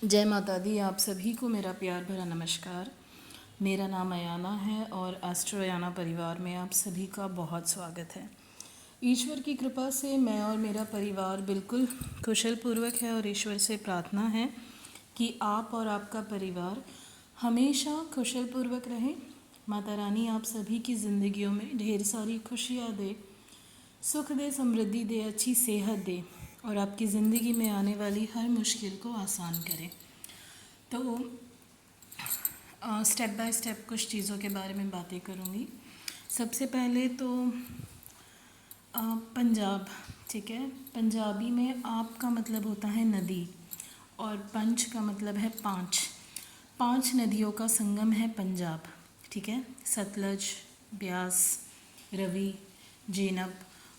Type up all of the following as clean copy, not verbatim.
जय माता दी। आप सभी को मेरा प्यार भरा नमस्कार। मेरा नाम अयाना है और एस्ट्रो अयाना परिवार में आप सभी का बहुत स्वागत है। ईश्वर की कृपा से मैं और मेरा परिवार बिल्कुल कुशल पूर्वक है और ईश्वर से प्रार्थना है कि आप और आपका परिवार हमेशा कुशल पूर्वक रहे। माता रानी आप सभी की ज़िंदगियों में ढेर सारी खुशियाँ दे, सुख दे, समृद्धि दे, अच्छी सेहत दे और आपकी ज़िंदगी में आने वाली हर मुश्किल को आसान करे। तो स्टेप बाय स्टेप कुछ चीज़ों के बारे में बातें करूँगी। सबसे पहले तो पंजाब, ठीक है। पंजाबी में आप का मतलब होता है नदी और पंच का मतलब है पाँच। पांच नदियों का संगम है पंजाब, ठीक है। सतलज, ब्यास, रवि, जेनब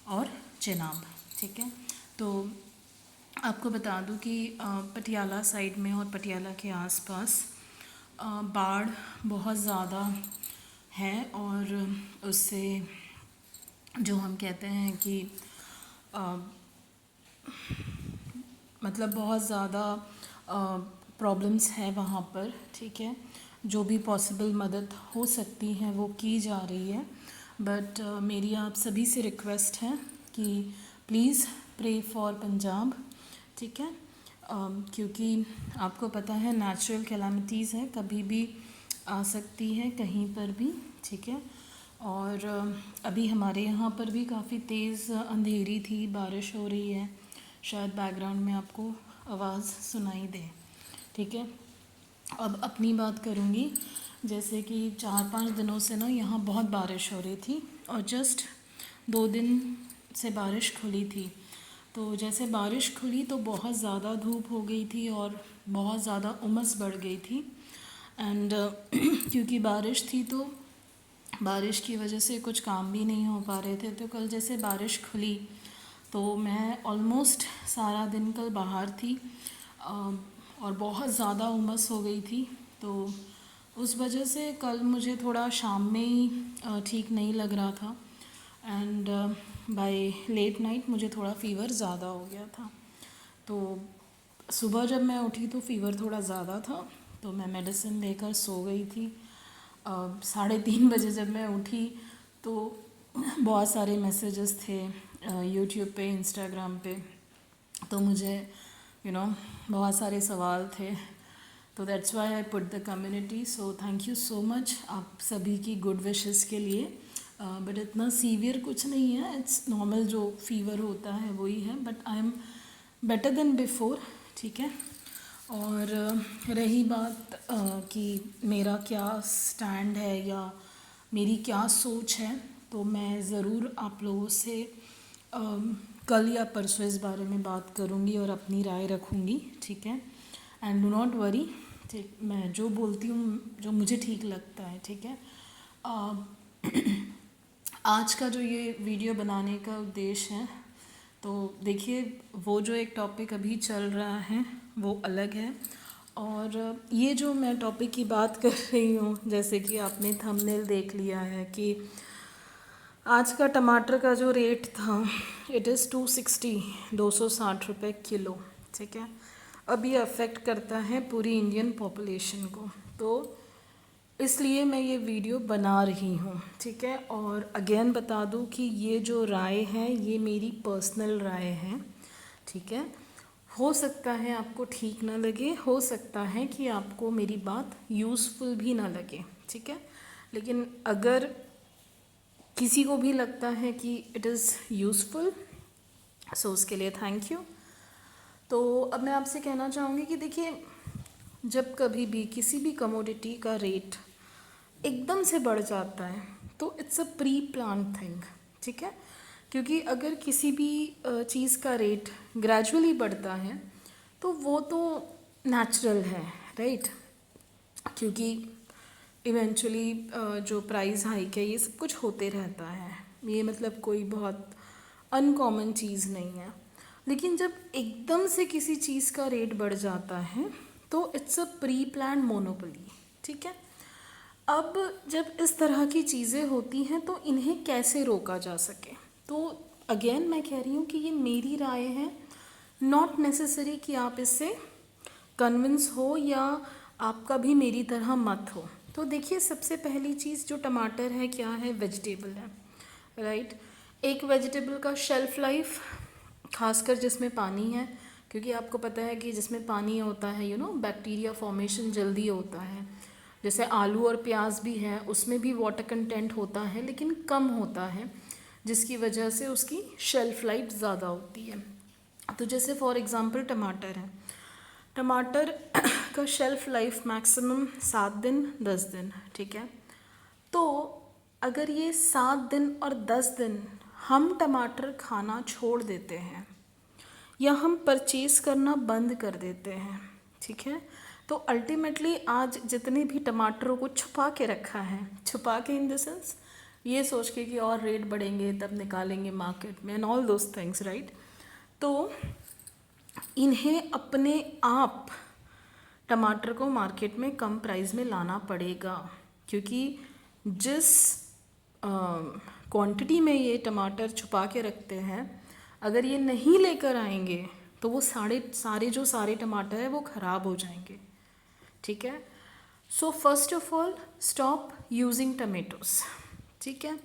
और चेनाब, ठीक है। तो आपको बता दूं कि पटियाला साइड में और पटियाला के आसपास बाढ़ बहुत ज़्यादा है और उससे जो हम कहते हैं कि मतलब बहुत ज़्यादा प्रॉब्लम्स है वहाँ पर, ठीक है। जो भी पॉसिबल मदद हो सकती है वो की जा रही है, बट मेरी आप सभी से रिक्वेस्ट है कि प्लीज़ प्रे फॉर पंजाब, ठीक है। क्योंकि आपको पता है नेचुरल कैलामिटीज़ है, कभी भी आ सकती है कहीं पर भी, ठीक है। और अभी हमारे यहाँ पर भी काफ़ी तेज़ अंधेरी थी, बारिश हो रही है, शायद बैकग्राउंड में आपको आवाज़ सुनाई दे, ठीक है। अब अपनी बात करूँगी, जैसे कि 4-5 दिनों से ना यहाँ बहुत बारिश हो रही थी और जस्ट 2 दिन से बारिश खुली थी। तो जैसे बारिश खुली तो बहुत ज़्यादा धूप हो गई थी और बहुत ज़्यादा उमस बढ़ गई थी एंड क्योंकि बारिश थी तो बारिश की वजह से कुछ काम भी नहीं हो पा रहे थे। तो कल जैसे बारिश खुली तो मैं ऑलमोस्ट सारा दिन कल बाहर थी और बहुत ज़्यादा उमस हो गई थी। तो उस वजह से कल मुझे थोड़ा शाम में ही ठीक नहीं लग रहा था एंड बाय लेट नाइट मुझे थोड़ा फ़ीवर ज़्यादा हो गया था। तो सुबह जब मैं उठी तो फ़ीवर थोड़ा ज़्यादा था तो मैं मेडिसिन लेकर सो गई थी। 3:30 बजे जब मैं उठी तो बहुत सारे मैसेजेस थे यूट्यूब पे, इंस्टाग्राम पे, तो मुझे बहुत सारे सवाल थे। तो that's why I put the community. So thank you so much आप सभी की गुड विशेस के लिए। बट इतना सीवियर कुछ नहीं है, इट्स नॉर्मल जो फीवर होता है वही है, but I am better than before, ठीक है। और रही बात कि मेरा क्या स्टैंड है या मेरी क्या सोच है, तो मैं ज़रूर आप लोगों से कल या परसों इस बारे में बात करूँगी और अपनी राय रखूँगी, ठीक है। एंड डू नॉट वरी, ठीक, मैं जो बोलती हूँ जो मुझे ठीक लगता है, ठीक है। आज का जो ये वीडियो बनाने का उद्देश्य है, तो देखिए वो जो एक टॉपिक अभी चल रहा है वो अलग है और ये जो मैं टॉपिक की बात कर रही हूँ, जैसे कि आपने थंबनेल देख लिया है कि आज का टमाटर का जो रेट था इट इज़ 260 रुपये किलो, ठीक है। अब ये अफेक्ट करता है पूरी इंडियन पॉपुलेशन को, तो इसलिए मैं ये वीडियो बना रही हूँ, ठीक है। और अगेन बता दूँ कि ये जो राय है ये मेरी पर्सनल राय है, ठीक है। हो सकता है आपको ठीक ना लगे, हो सकता है कि आपको मेरी बात यूज़फुल भी ना लगे, ठीक है। लेकिन अगर किसी को भी लगता है कि इट इज़ यूज़फुल, सो उसके लिए थैंक यू। तो अब मैं आपसे कहना चाहूँगी कि देखिए, जब कभी भी किसी भी कमोडिटी का रेट एकदम से बढ़ जाता है तो it's a pre plan thing, ठीक है। क्योंकि अगर किसी भी चीज़ का रेट ग्रेजुअली बढ़ता है तो वो तो नेचुरल है, राइट। क्योंकि इवेंचुअली जो प्राइस हाइक है ये सब कुछ होते रहता है, ये मतलब कोई बहुत अनकॉमन चीज़ नहीं है। लेकिन जब एकदम से किसी चीज़ का रेट बढ़ जाता है तो it's a pre plan monopoly, ठीक है। अब जब इस तरह की चीज़ें होती हैं तो इन्हें कैसे रोका जा सके, तो अगेन मैं कह रही हूँ कि ये मेरी राय है, नॉट नेसेसरी कि आप इससे कन्विंस हो या आपका भी मेरी तरह मत हो। तो देखिए, सबसे पहली चीज़ जो टमाटर है क्या है, वेजिटेबल है, राइट। एक वेजिटेबल का शेल्फ लाइफ, खासकर जिसमें पानी है, क्योंकि आपको पता है कि जिसमें पानी होता है बैक्टीरिया फॉर्मेशन जल्दी होता है। जैसे आलू और प्याज भी है, उसमें भी वाटर कंटेंट होता है लेकिन कम होता है, जिसकी वजह से उसकी शेल्फ लाइफ ज़्यादा होती है। तो जैसे फॉर एग्ज़ाम्पल टमाटर है, टमाटर का शेल्फ लाइफ मैक्सिमम 7 दिन 10 दिन, ठीक है। तो अगर ये 7 दिन और 10 दिन हम टमाटर खाना छोड़ देते हैं या हम परचेज़ करना बंद कर देते हैं, ठीक है, तो अल्टीमेटली आज जितने भी टमाटरों को छुपा के रखा है, छुपा के इन द सेंस ये सोच के कि और रेट बढ़ेंगे तब निकालेंगे मार्केट में and all those things, right. तो इन्हें अपने आप टमाटर को मार्केट में कम प्राइस में लाना पड़ेगा, क्योंकि जिस क्वांटिटी में ये टमाटर छुपा के रखते हैं, अगर ये नहीं लेकर आएंगे तो वो सारे टमाटर है वो ख़राब हो जाएंगे, ठीक है। So first of all stop using tomatoes, ठीक है।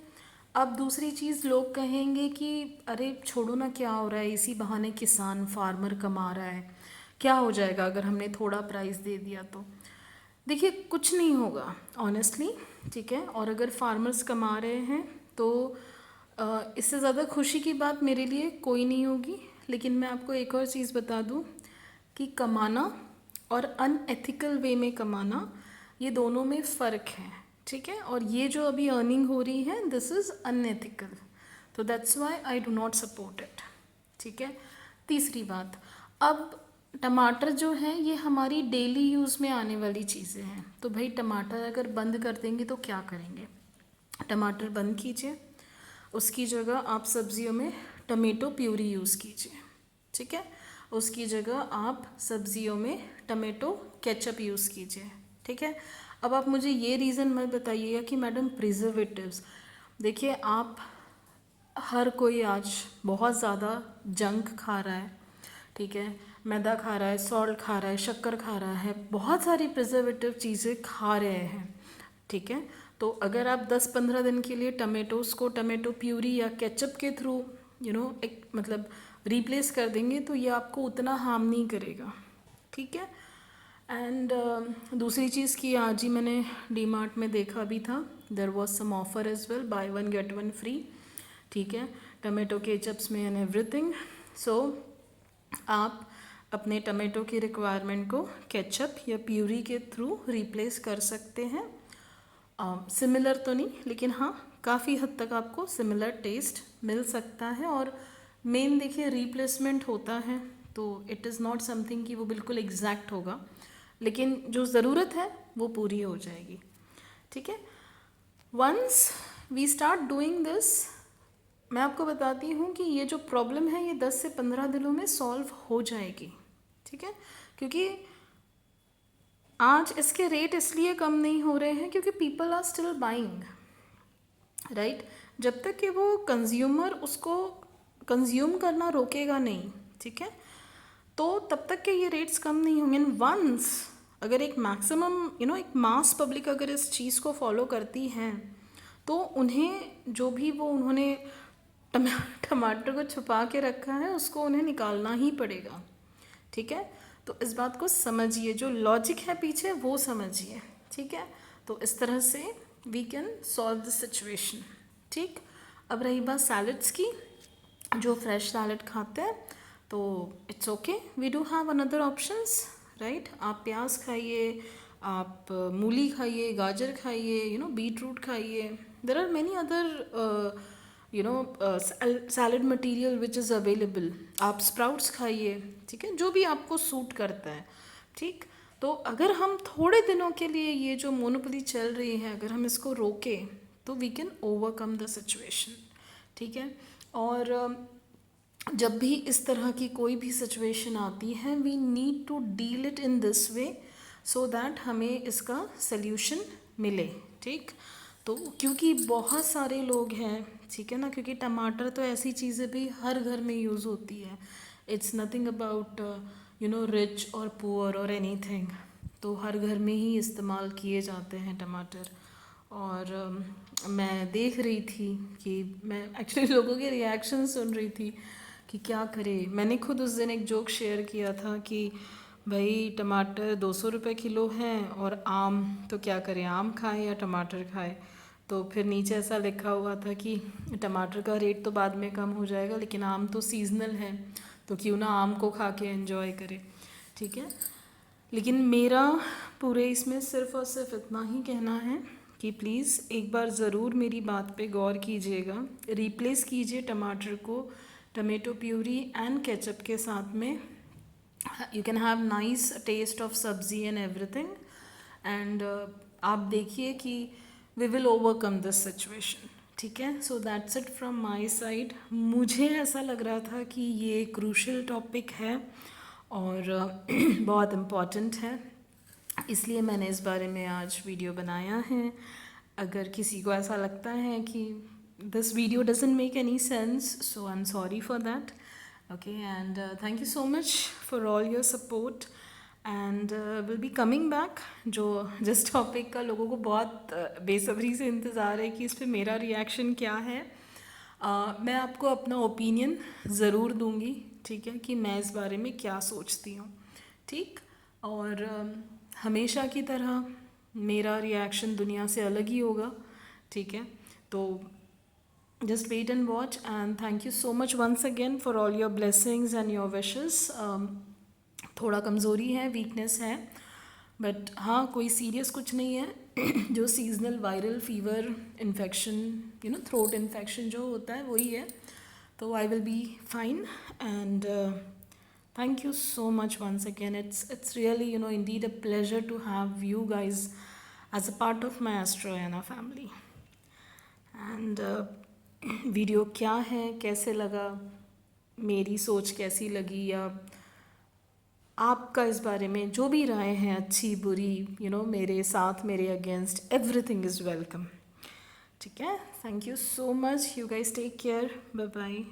अब दूसरी चीज़, लोग कहेंगे कि अरे छोड़ो ना, क्या हो रहा है, इसी बहाने किसान फार्मर कमा रहा है, क्या हो जाएगा अगर हमने थोड़ा प्राइस दे दिया तो। देखिए, कुछ नहीं होगा ऑनेस्टली, ठीक है। और अगर फार्मर्स कमा रहे हैं तो इससे ज़्यादा खुशी की बात मेरे लिए कोई नहीं होगी। लेकिन मैं आपको एक और चीज़ बता दूं कि कमाना और अनएथिकल वे में कमाना, ये दोनों में फ़र्क है, ठीक है। और ये जो अभी अर्निंग हो रही है, दिस इज़ अनएथिकल, तो that's why I do not support it, ठीक है। तीसरी बात, अब टमाटर जो है ये हमारी डेली यूज़ में आने वाली चीज़ें हैं, तो भाई टमाटर अगर बंद कर देंगे तो क्या करेंगे, टमाटर बंद कीजिए, उसकी जगह आप सब्जियों में टमेटो प्यूरी यूज़ कीजिए, ठीक है। उसकी जगह आप सब्जियों में टमेटो केचप यूज़ कीजिए, ठीक है। अब आप मुझे ये रीज़न मत बताइएगा कि मैडम प्रिजर्वेटिव्स, देखिए आप हर कोई आज बहुत ज़्यादा जंक खा रहा है, ठीक है, मैदा खा रहा है, सॉल्ट खा रहा है, शक्कर खा रहा है, बहुत सारी प्रिजर्वेटिव चीज़ें खा रहे हैं, ठीक है। तो अगर आप 10-15 दिन के लिए टमेटोज़ को टमेटो प्यूरी या केचप के थ्रू एक मतलब रिप्लेस कर देंगे तो ये आपको उतना हार्म नहीं करेगा, ठीक है। एंड दूसरी चीज़ की आज ही मैंने डी मार्ट में देखा भी था, there was some offer as well, buy 1 get 1 free, ठीक है, टमेटो केचप्स में एंड एवरीथिंग। सो आप अपने टमेटो की रिक्वायरमेंट को केचप या प्यूरी के थ्रू रिप्लेस कर सकते हैं। सिमिलर तो नहीं, लेकिन हाँ काफ़ी हद तक आपको सिमिलर टेस्ट मिल सकता है। और मेन देखिए, रिप्लेसमेंट होता है तो इट इज़ नॉट समथिंग कि वो बिल्कुल एग्जैक्ट होगा, लेकिन जो ज़रूरत है वो पूरी हो जाएगी, ठीक है। Once we start doing this, मैं आपको बताती हूँ कि ये जो प्रॉब्लम है ये 10 से 15 दिनों में सॉल्व हो जाएगी, ठीक है। क्योंकि आज इसके रेट इसलिए कम नहीं हो रहे हैं क्योंकि people are still buying, right. जब तक कि वो कंज्यूमर उसको कंज्यूम करना रोकेगा नहीं, ठीक है, तो तब तक के ये रेट्स कम नहीं होंगे। वंस अगर एक मैक्सिमम एक मास पब्लिक अगर इस चीज़ को फॉलो करती है तो उन्हें जो भी वो उन्होंने टमाटर को छुपा के रखा है उसको उन्हें निकालना ही पड़ेगा, ठीक है। तो इस बात को समझिए, जो लॉजिक है पीछे वो समझिए, ठीक है। तो इस तरह से we can solve the situation, ठीक। अब रही बात सैलड्स की, जो फ्रेश सैलड खाते हैं तो it's okay, we do have another options, right. आप प्याज खाइए, आप मूली खाइए, गाजर खाइए, बीट रूट खाइए, there are many other salad material which is available, आप स्प्राउट्स खाइए, ठीक है, जो भी आपको सूट करता है, ठीक। तो अगर हम थोड़े दिनों के लिए ये जो मोनोपोली चल रही है अगर हम इसको रोकें तो we can overcome the situation, ठीक है। और जब भी इस तरह की कोई भी सिचुएशन आती है we need to deal it in this way so that हमें इसका सल्यूशन मिले, ठीक। तो क्योंकि बहुत सारे लोग हैं, ठीक है ना, क्योंकि टमाटर तो ऐसी चीज़ें भी हर घर में यूज़ होती है, इट्स नथिंग अबाउट रिच और पुअर और एनीथिंग, तो हर घर में ही इस्तेमाल किए जाते हैं टमाटर। और मैं देख रही थी कि मैं एक्चुअली लोगों के रिएक्शन सुन रही थी कि क्या करें। मैंने खुद उस दिन एक जोक शेयर किया था कि भाई टमाटर 200 रुपये किलो हैं और आम, तो क्या करें, आम खाएं या टमाटर खाएं। तो फिर नीचे ऐसा लिखा हुआ था कि टमाटर का रेट तो बाद में कम हो जाएगा, लेकिन आम तो सीजनल है, तो क्यों ना आम को खा के एंजॉय करें। ठीक है, लेकिन मेरा पूरे इसमें सिर्फ़ और सिर्फ इतना ही कहना है कि प्लीज़ एक बार ज़रूर मेरी बात पे गौर कीजिएगा। रिप्लेस कीजिए टमाटर को टमेटो प्यूरी एंड केचप के साथ में। You can have nice taste of sabzi and everything, and आप देखिए कि we will overcome this situation. ठीक है, so that's it from my side. मुझे ऐसा लग रहा था कि ये क्रूशल टॉपिक है और बहुत इम्पॉर्टेंट है, इसलिए मैंने इस बारे में आज वीडियो बनाया है। अगर किसी को ऐसा लगता है कि this video doesn't make any sense, so I am sorry for that. Okay, and thank you so much for all your support, and will be coming back. जिस टॉपिक का लोगों को बहुत बेसब्री से इंतज़ार है कि इस पर मेरा रिएक्शन क्या है, मैं आपको अपना ओपिनियन ज़रूर दूंगी। ठीक है, कि मैं इस बारे में क्या सोचती हूँ। ठीक, और हमेशा की तरह मेरा रिएक्शन दुनिया से अलग ही होगा। ठीक है, तो just wait and watch, and thank you so much once again for all your blessings and your wishes. थोड़ा कमज़ोरी है, वीकनेस है, बट हाँ कोई सीरियस कुछ नहीं है। जो seasonal viral fever infection, throat infection जो होता है वही है, तो I will be fine. And thank you so much once again. It's really indeed a pleasure to have you guys as a part of my Astroyana family. And video क्या है, कैसे लगा, मेरी सोच कैसी लगी, या आपका इस बारे में जो भी राय है, अच्छी बुरी, मेरे साथ, मेरे अगेंस्ट, एवरीथिंग इज़ वेलकम। ठीक है, thank you so much, you guys take care, bye bye.